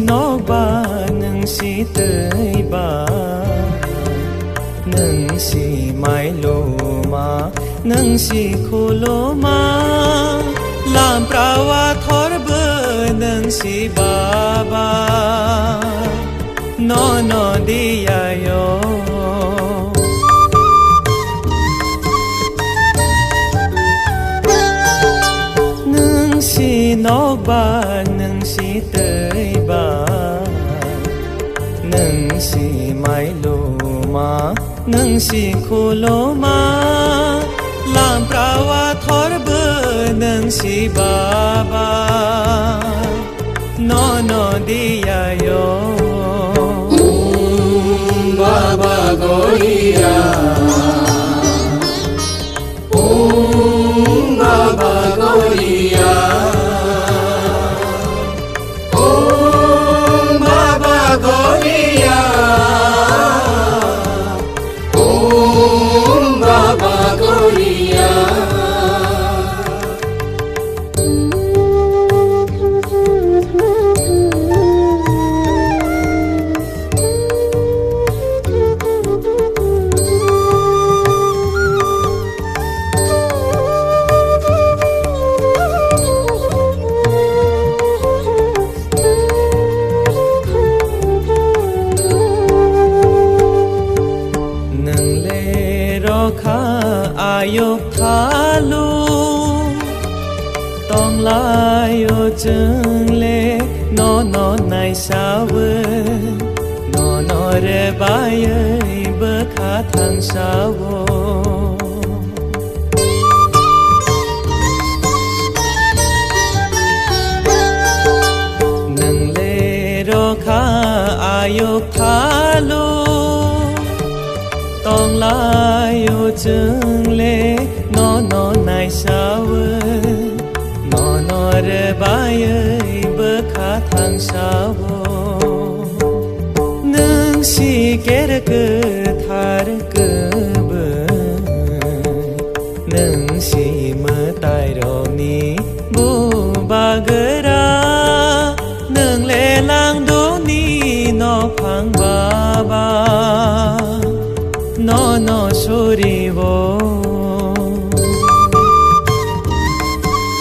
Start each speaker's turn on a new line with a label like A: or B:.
A: nóc ba nâng si tới ba nâng si mai lô ma nâng si khô lô ma làm prawa thor bơ nâng si ba ba no đi yo nâng si nóc ba nâng si tới ba nâng si mai lô ma nâng si khô lô ma làm prawa thor bơ nâng si ba ba no đi yo
B: Baba Goriya Baba Goriya Baba Goriya Baba Goriya
A: ayok thalu tong lai yo chung le no nai sa vơ no re bai bơ kha thang sa wo nang le ro kha ayok thalu tong lai yo chung le no nai sa vơ no re bai bơ kha thang sa wo nâng si ker cơ thar cơ bơ nâng si mơ tai ro ni bu ba gơ ra nâng le lang do ni no phang ba ba no sorry wo